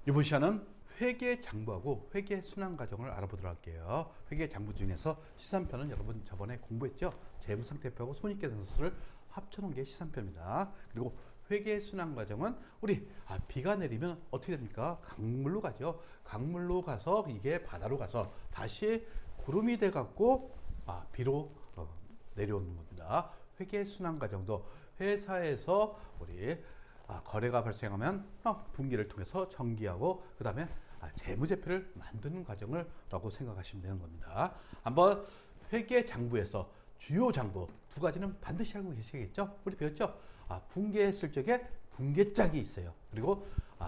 이번 시간은 회계장부하고 회계순환 과정을 알아보도록 할게요. 회계장부 중에서 시산표는 여러분 저번에 공부했죠? 재무상태표하고 손익계산서를 합쳐놓은 게 시산표입니다. 그리고 회계순환 과정은 우리 비가 내리면 어떻게 됩니까? 강물로 가죠. 강물로 가서 이게 바다로 가서 다시 구름이 돼 갖고 비로 내려오는 겁니다. 회계순환 과정도 회사에서 우리 거래가 발생하면 분기를 통해서 정기하고 그 다음에 재무제표를 만드는 과정을 라고 생각하시면 되는 겁니다. 한번 회계장부에서 주요 장부 두 가지는 반드시 알고 계시겠죠? 우리 배웠죠? 분기했을 적에 분계짝이 있어요. 그리고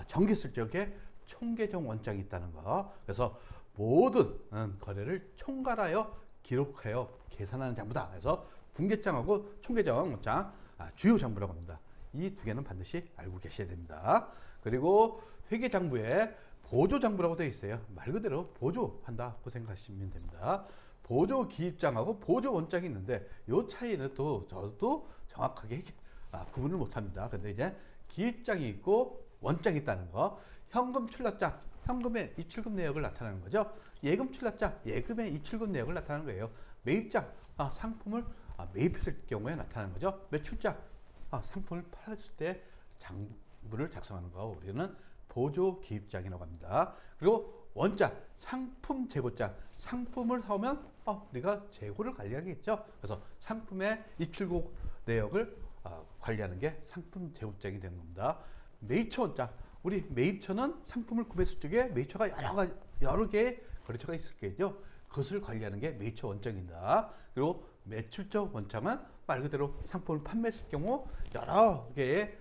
정기했을 적에 총계정 원장이 있다는 거. 그래서 모든 거래를 총괄하여 기록하여 계산하는 장부다. 그래서 분계장하고 총계정 원장 주요 장부라고 합니다. 이 두 개는 반드시 알고 계셔야 됩니다. 그리고 회계장부에 보조장부라고 되어 있어요. 말 그대로 보조한다고 생각하시면 됩니다. 보조기입장하고 보조원장이 있는데 이 차이는 또 저도 정확하게 구분을 못합니다. 근데 이제 기입장이 있고 원장이 있다는 거. 현금 출납장, 현금의 입출금 내역을 나타내는 거죠. 예금 출납장, 예금의 입출금 내역을 나타내는 거예요. 매입장, 상품을 매입했을 경우에 나타나는 거죠. 매출장, 상품을 팔았을 때 장부를 작성하는 거 우리는 보조 기입장이라고 합니다. 그리고 원장, 상품 재고장, 상품을 사오면 우리가 재고를 관리하겠죠. 그래서 상품의 입출고 내역을 관리하는 게 상품 재고장이 되는 겁니다. 매입처 원장, 우리 매입처는 상품을 구매했을 적에 매입처가 여러 개의 거래처가 있을 거죠. 그것을 관리하는 게 매입처 원장입니다. 그리고 매출처 원장은 말 그대로 상품을 판매했을 경우 여러 개의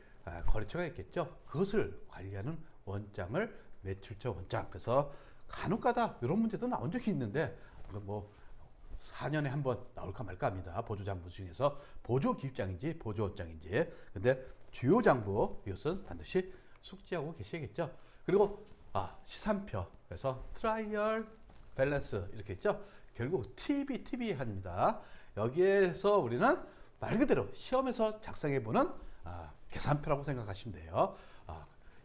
거래처가 있겠죠. 그것을 관리하는 원장을 매출처 원장. 그래서 간혹가다 이런 문제도 나온 적이 있는데 뭐 4년에 한 번 나올까 말까 합니다. 보조장부 중에서 보조기입장인지 보조원장인지. 근데 주요 장부 이것은 반드시 숙지하고 계시겠죠. 그리고 시산표. 그래서 트라이얼 밸런스 이렇게 있죠. 결국 TB 합니다. 여기에서 우리는 말 그대로 시험에서 작성해보는 계산표라고 생각하시면 돼요.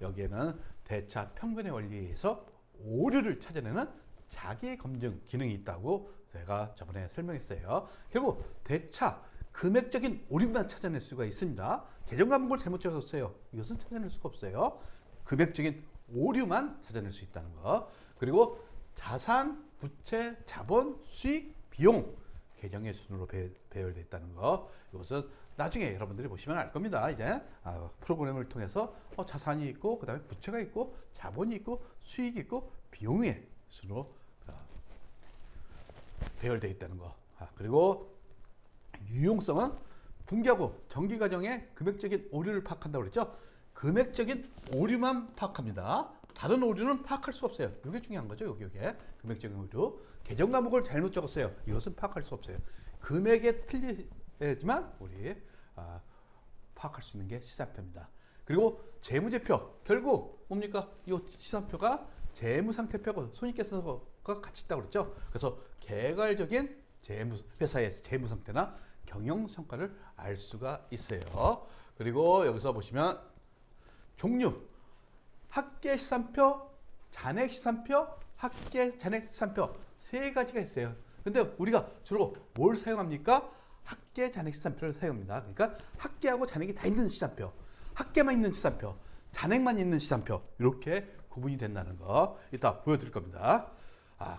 여기에는 대차 평균의 원리에서 오류를 찾아내는 자기 검증 기능이 있다고 제가 저번에 설명했어요. 결국 대차 금액적인 오류만 찾아낼 수가 있습니다. 계정 과목을 잘못 적었어요. 이것은 찾아낼 수가 없어요. 금액적인 오류만 찾아낼 수 있다는 거. 그리고 자산, 부채, 자본, 수익, 비용 계정의 순으로 배열되어 있다는 거. 이것은 나중에 여러분들이 보시면 알 겁니다. 이제 프로그램을 통해서 자산이 있고 그 다음에 부채가 있고 자본이 있고 수익이 있고 비용의 순으로 배열되어 있다는 거. 그리고 유용성은 분기하고 정기 과정에 금액적인 오류를 파악한다고 그랬죠. 금액적인 오류만 파악합니다. 다른 오류는 파악할 수 없어요. 이게 중요한 거죠. 이게 금액적인 오류. 계정 과목을 잘못 적었어요. 이것은 파악할 수 없어요. 금액에 틀리지만 우리 파악할 수 있는 게 시산표입니다. 그리고 재무제표. 결국 뭡니까? 이 시산표가 재무상태표하고 손익계산서가 같이 있다고 그랬죠. 그래서 개괄적인 회사의 재무상태나 경영성과를 알 수가 있어요. 그리고 여기서 보시면 종류. 학계시산표, 잔액시산표, 학계 잔액시산표 세 가지가 있어요. 근데 우리가 주로 뭘 사용합니까? 학계 잔액시산표를 사용합니다. 그러니까 학계하고 잔액이 다 있는 시산표, 학계만 있는 시산표, 잔액만 있는 시산표 이렇게 구분이 된다는 거 이따 보여드릴 겁니다.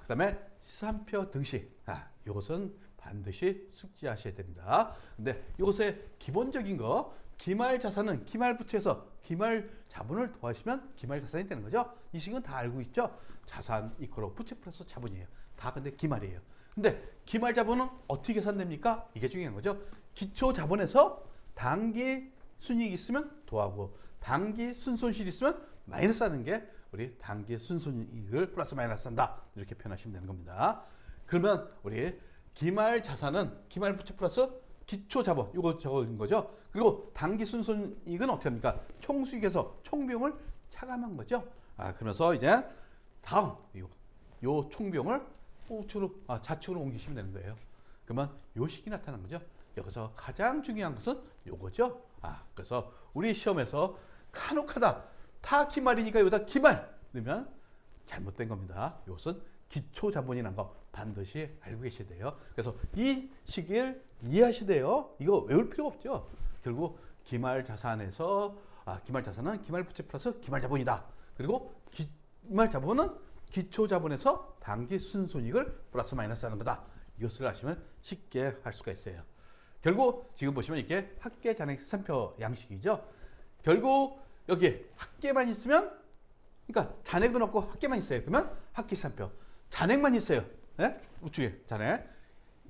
그 다음에 시산표 등식. 이것은 반드시 숙지하셔야 됩니다. 근데 이것의 기본적인 거, 기말 자산은 기말 부채에서 기말 자본을 더하시면 기말 자산이 되는 거죠. 이 식은 다 알고 있죠. 자산 이퀄 부채 플러스 자본이에요. 다 근데 기말이에요. 근데 기말 자본은 어떻게 계산됩니까? 이게 중요한 거죠. 기초 자본에서 단기 순이익이 있으면 더하고 단기 순손실이 있으면 마이너스 하는 게 우리 단기 순손익을 플러스 마이너스 한다. 이렇게 표현하시면 되는 겁니다. 그러면 우리 기말 자산은 기말 부채 플러스 기초 자본 이거 적은 거죠. 그리고 단기 순손익은 어떻게 합니까? 총수익에서 총비용을 차감한 거죠. 그러면서 이제 다음 요 총비용을 자축으로 옮기시면 되는 거예요. 그러면 요 식이 나타나는 거죠. 여기서 가장 중요한 것은 요거죠. 그래서 우리 시험에서 간혹하다 다 기말이니까 여기다 기말 넣으면 잘못된 겁니다. 이것은 기초 자본이라는 거 반드시 알고 계셔야 돼요. 그래서 이 시기를 이해하셔야 돼요. 이거 외울 필요가 없죠. 결국 기말 자산에서 기말 자산은 기말 부채 플러스 기말 자본이다. 그리고 기말 자본은 기초 자본에서 당기 순손익을 플러스 마이너스 하는 거다. 이것을 아시면 쉽게 할 수가 있어요. 결국 지금 보시면 이게 합계 잔액 시산표 양식이죠. 결국 여기 합계만 있으면, 그러니까 잔액은 없고 합계만 있어요. 그러면 합계 시산표. 잔액만 있어요. 네? 우측에 잔액.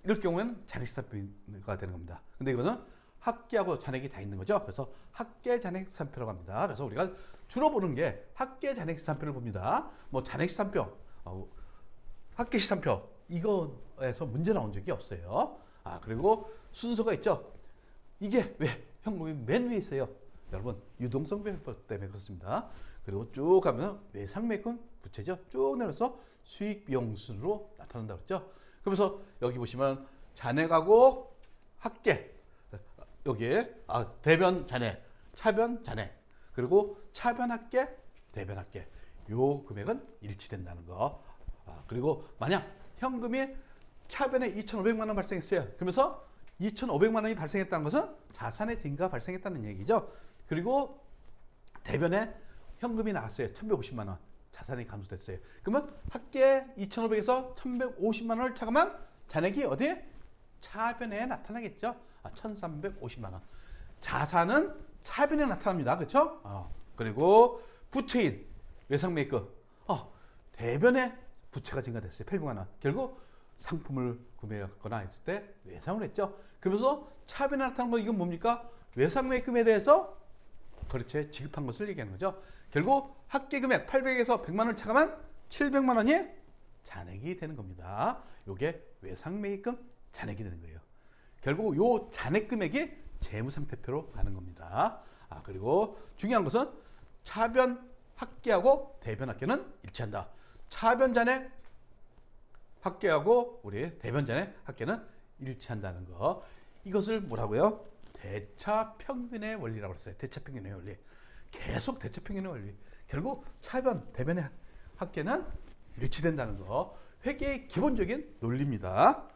이럴 경우에는 잔액 시산표가 되는 겁니다. 근데 이거는 합계하고 잔액이 다 있는 거죠. 그래서 합계 잔액 시산표라고 합니다. 그래서 우리가 주로 보는 게 합계 잔액 시산표를 봅니다. 뭐 잔액 시산표, 합계 시산표 이거에서 문제 나온 적이 없어요. 그리고 순서가 있죠. 이게 왜 현금이 맨 위에 있어요? 여러분 유동성 배분법 때문에 그렇습니다. 그리고 쭉 가면 외상매금 부채죠. 쭉 내려서 수익 비용 순으로 나타난다고 그랬죠. 그러면서 여기 보시면 잔액하고 합계, 여기에 대변 잔액, 차변 잔액, 그리고 차변 합계, 대변 합계, 요 금액은 일치된다는 거. 그리고 만약 현금이 차변에 2,500만 원 발생했어요. 그러면서 2,500만 원이 발생했다는 것은 자산의 증가가 발생했다는 얘기죠. 그리고 대변에 현금이 나왔어요. 1,150만 원. 자산이 감소됐어요. 그러면 합계 2,500에서 1,150만 원을 차감한 잔액이 어디에? 차변에 나타나겠죠. 1,350만 원. 자산은 차변에 나타납니다. 그렇죠? 그리고 부채인 외상매입금. 대변에 부채가 증가됐어요. 800만 원. 결국 상품을 구매하거나 했을 때 외상을 했죠. 그러면서 차변에 나타난 거 이건 뭡니까? 외상매입금에 대해서 거래처에 지급한 것을 얘기하는 거죠. 결국 합계 금액 800에서 100만 원을 차감한 700만 원이 잔액이 되는 겁니다. 이게 외상매입금 잔액이 되는 거예요. 결국 요 잔액 금액이 재무상태표로 가는 겁니다. 그리고 중요한 것은 차변 합계하고 대변 합계는 일치한다. 차변 잔액 합계하고 우리 대변 잔액 합계는 일치한다는 거. 이것을 뭐라고요? 대차평균의 원리라고 했어요. 대차평균의 원리. 계속 대차평균의 원리. 결국 차변, 대변의 합계는 일치된다는 거. 회계의 기본적인 논리입니다.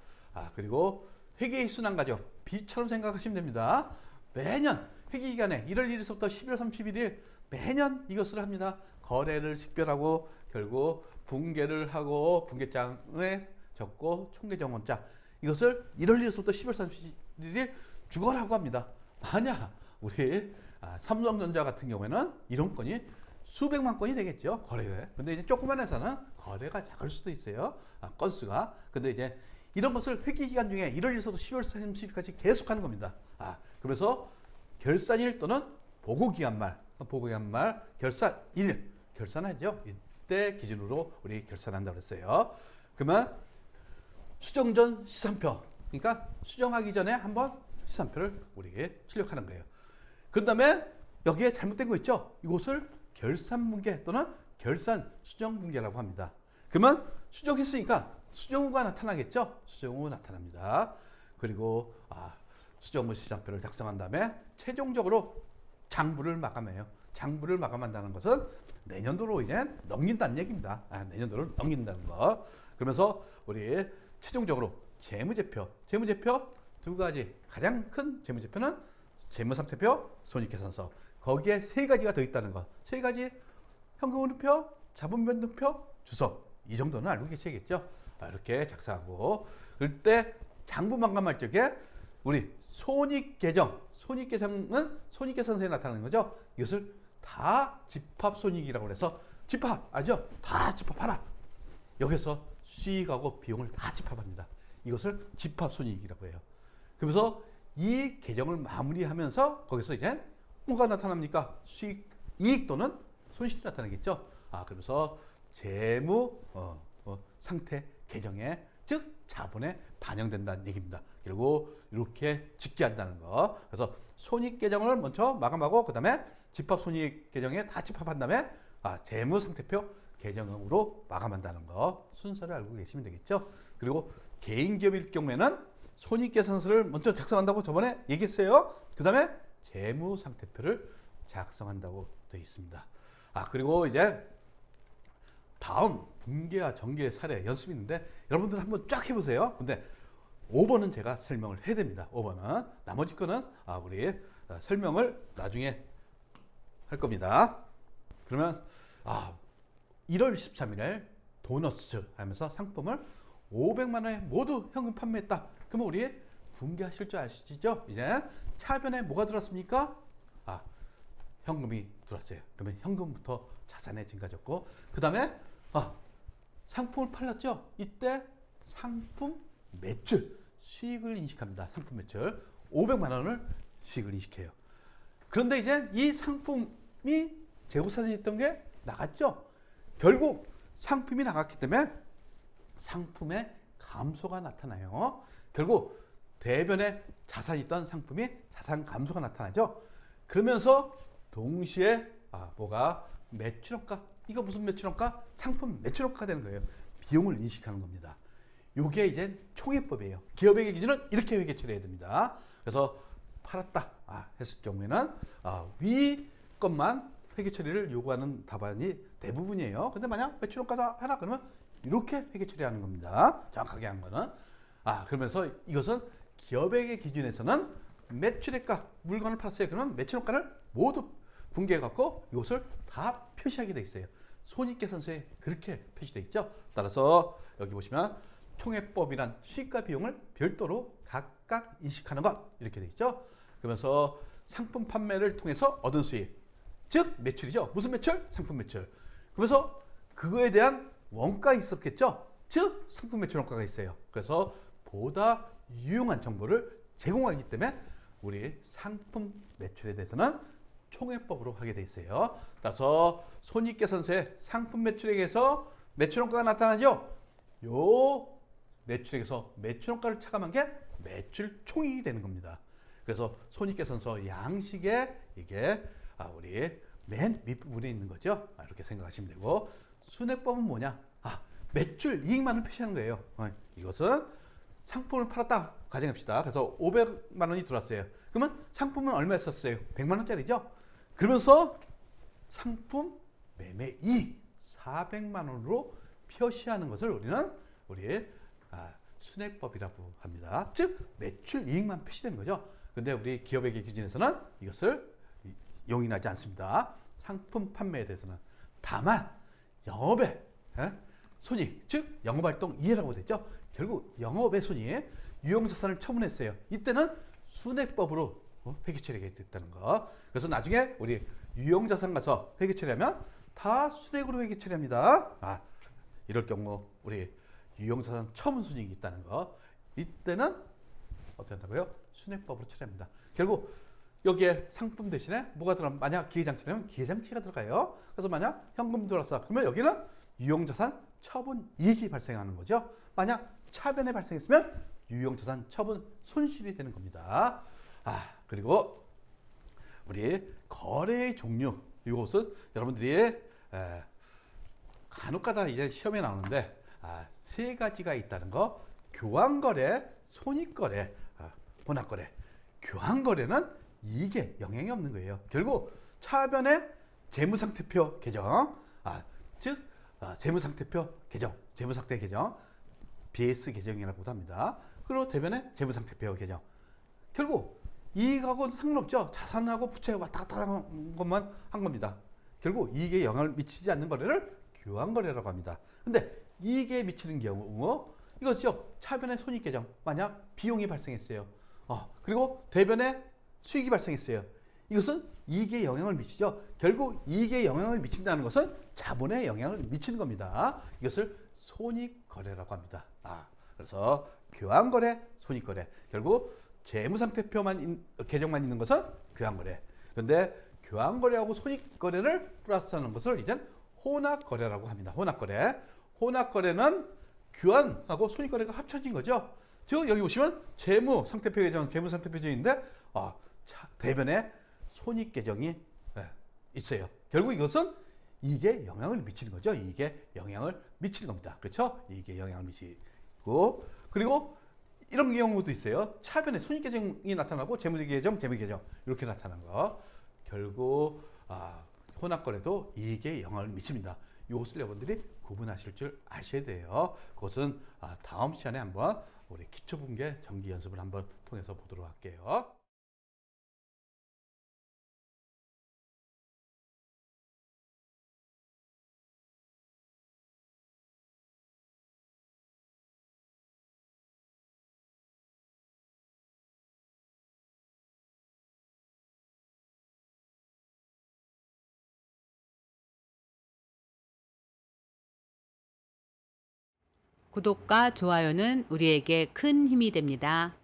그리고 회계의 순환과정. B처럼 생각하시면 됩니다. 매년 회계기간에 1월 1일부터 12월 31일 매년 이것을 합니다. 거래를 식별하고 결국 분계를 하고 분계장에 적고 총계정원장. 이것을 1월 1일부터 12월 31일 주거라고 합니다. 만약 우리 삼성전자 같은 경우에는 이런 건이 수백만 건이 되겠죠. 거래가. 근데 이제 조그만 회사는 거래가 작을 수도 있어요. 건수가. 근데 이제 이런 것을 회계기간 중에 1월 1일부터 12월 30일까지 계속하는 겁니다. 그래서 결산일 또는 보고기간 말, 결산일, 결산하죠. 이때 기준으로 우리 결산한다고 했어요. 그러면 수정 전 시산표, 그러니까 수정하기 전에 한번 시산표를 우리에게 출력하는 거예요. 그 다음에 여기에 잘못된 거 있죠? 이것을 결산분계 또는 결산수정분계라고 합니다. 그러면 수정했으니까 수정후가 나타나겠죠? 수정후 나타납니다. 그리고 수정후 시장표를 작성한 다음에 최종적으로 장부를 마감해요. 장부를 마감한다는 것은 내년도로 이제 넘긴다는 얘기입니다. 내년도를 넘긴다는 거. 그러면서 우리 최종적으로 재무제표 두 가지. 가장 큰 재무제표는 재무상태표, 손익계산서. 거기에 세 가지가 더 있다는 거. 세 가지. 현금흐름표, 자본변동표, 주석. 이 정도는 알고 계시겠죠? 이렇게 작성하고. 그럴 때 장부 마감할 적에 우리 손익계정. 손익계산은 손익계산서에 나타나는 거죠. 이것을 다 집합손익이라고 해서 집합 알죠? 다 집합하라. 여기서 수익하고 비용을 다 집합합니다. 이것을 집합손익이라고 해요. 그래서 이 계정을 마무리하면서 거기서 이제 뭐가 나타납니까? 수익, 이익 또는 손실이 나타나겠죠. 그래서 재무 상태 계정에, 즉 자본에 반영된다는 얘기입니다. 그리고 이렇게 집계한다는 거. 그래서 손익 계정을 먼저 마감하고 그 다음에 집합 손익 계정에 다 집합한 다음에 재무 상태표 계정으로 마감한다는 거. 순서를 알고 계시면 되겠죠. 그리고 개인 기업일 경우에는 손익계산서를 먼저 작성한다고 저번에 얘기했어요. 그 다음에 재무상태표를 작성한다고 되어 있습니다. 그리고 이제 다음 분계와 정계의 사례 연습이 있는데 여러분들 한번 쫙 해보세요. 근데 5번은 제가 설명을 해야 됩니다. 5번은 나머지 거는 우리 설명을 나중에 할 겁니다. 그러면 1월 13일에 도너츠 하면서 상품을 500만 원에 모두 현금 판매했다. 그러면 우리 분개하실 줄 아시죠? 이제 차변에 뭐가 들었습니까? 현금이 들었어요. 그러면 현금부터 자산의 증가졌고, 그 다음에 상품을 팔렸죠? 이때 상품 매출 수익을 인식합니다. 상품 매출 500만 원을 수익을 인식해요. 그런데 이제 이 상품이 재고사진이 있던 게 나갔죠? 결국 상품이 나갔기 때문에 상품의 감소가 나타나요. 결국 대변에 자산이 있던 상품이 자산 감소가 나타나죠. 그러면서 동시에 뭐가 매출원가, 이거 무슨 매출원가? 상품 매출원가가 되는 거예요. 비용을 인식하는 겁니다. 요게 이제 총회법이에요. 기업의 기준은 이렇게 회계 처리해야 됩니다. 그래서 팔았다 했을 경우에는 위 것만 회계 처리를 요구하는 답안이 대부분이에요. 근데 만약 매출원가다 하나 그러면 이렇게 회계 처리하는 겁니다. 정확하게 한 거는. 그러면서 이것은 기업의 기준에서는 매출액과 물건을 팔았어요. 그러면 매출원가를 모두 분개해 갖고 이것을 다 표시하게 돼 있어요. 손익계산서에 그렇게 표시되어 있죠. 따라서 여기 보시면 총회법이란 수익과 비용을 별도로 각각 인식하는 것 이렇게 돼 있죠. 그러면서 상품 판매를 통해서 얻은 수익, 즉 매출이죠. 무슨 매출? 상품 매출. 그래서 그거에 대한 원가 있었겠죠. 즉 상품 매출 원가가 있어요. 그래서 보다 유용한 정보를 제공하기 때문에 우리 상품 매출에 대해서는 총회법으로 하게 돼 있어요. 따라서 손익계산서에 상품 매출액에서 매출원가가 나타나죠. 요 매출액에서 매출원가를 차감한 게 매출총익이 되는 겁니다. 그래서 손익계산서 양식에 이게 우리 맨 밑부분에 있는 거죠. 이렇게 생각하시면 되고, 순회법은 뭐냐? 매출 이익만을 표시하는 거예요. 이것은 상품을 팔았다 가정합시다. 그래서 500만 원이 들어왔어요. 그러면 상품은 얼마 썼어요? 100만 원짜리죠. 그러면서 상품 매매 이익 400만 원으로 표시하는 것을 우리는 순회법이라고 합니다. 즉 매출 이익만 표시되는 거죠. 근데 우리 기업의 기준에서는 이것을 용인하지 않습니다. 상품 판매에 대해서는. 다만 영업의 손익, 즉 영업활동 이해라고 되죠. 결국 영업의 손익, 유용자산을 처분했어요. 이때는 순회법으로 회계 처리가 됐다는 거. 그래서 나중에 우리 유용자산 가서 회계 처리하면 다 순회액으로 회계 처리합니다. 이럴 경우 우리 유용자산 처분 손익이 있다는 거. 이때는 어떻게 한다고요? 순회법으로 처리합니다. 결국 여기에 상품 대신에 뭐가 들어가면, 만약 기계장치라면 기계장치가 들어가요. 그래서 만약 현금 들어왔다 그러면 여기는 유용자산 처분 이익이 발생하는 거죠. 만약 차변에 발생했으면 유용자산 처분 손실이 되는 겁니다. 그리고 우리 거래의 종류, 이것은 여러분들이 간혹가다 이제 시험에 나오는데 세 가지가 있다는 거. 교환거래, 손익거래, 혼합거래. 교환거래는 이게 영향이 없는 거예요. 결국 차변의 재무상태표 개정, 즉 재무상태표 개정, 재무상태 개정, BS 개정이라고도 합니다. 그리고 대변의 재무상태표 개정. 결국 이익하고는 상관없죠. 자산하고 부채 왔다 갔다 하는 것만 한 겁니다. 결국 이익에 영향을 미치지 않는 거래를 교환거래라고 합니다. 근데 이익에 미치는 경우 이것이요. 차변의 손익 개정. 만약 비용이 발생했어요. 그리고 대변에 수익이 발생했어요. 이것은 이익에 영향을 미치죠. 결국 이익에 영향을 미친다는 것은 자본에 영향을 미치는 겁니다. 이것을 손익거래라고 합니다. 그래서 교환거래, 손익거래. 결국 재무상태표만 계정만 있는 것은 교환거래. 그런데 교환거래하고 손익거래를 플러스하는 것을 이젠 혼합거래라고 합니다. 혼합거래. 혼합거래는 교환하고 손익거래가 합쳐진 거죠. 즉 여기 보시면 재무상태표 계정, 재무상태표 계정인데 대변에 손익계정이 있어요. 결국 이것은 이익에 영향을 미치는 거죠. 이익에 영향을 미치는 겁니다. 그렇죠? 이익에 영향을 미치고, 그리고 이런 경우도 있어요. 차변에 손익계정이 나타나고 재무계정, 재무계정 이렇게 나타나는 거. 결국 혼합거래도 이익에 영향을 미칩니다. 이것을 여러분들이 구분하실 줄 아셔야 돼요. 그것은 다음 시간에 한번 우리 기초분계 전기 연습을 한번 통해서 보도록 할게요. 구독과 좋아요는 우리에게 큰 힘이 됩니다.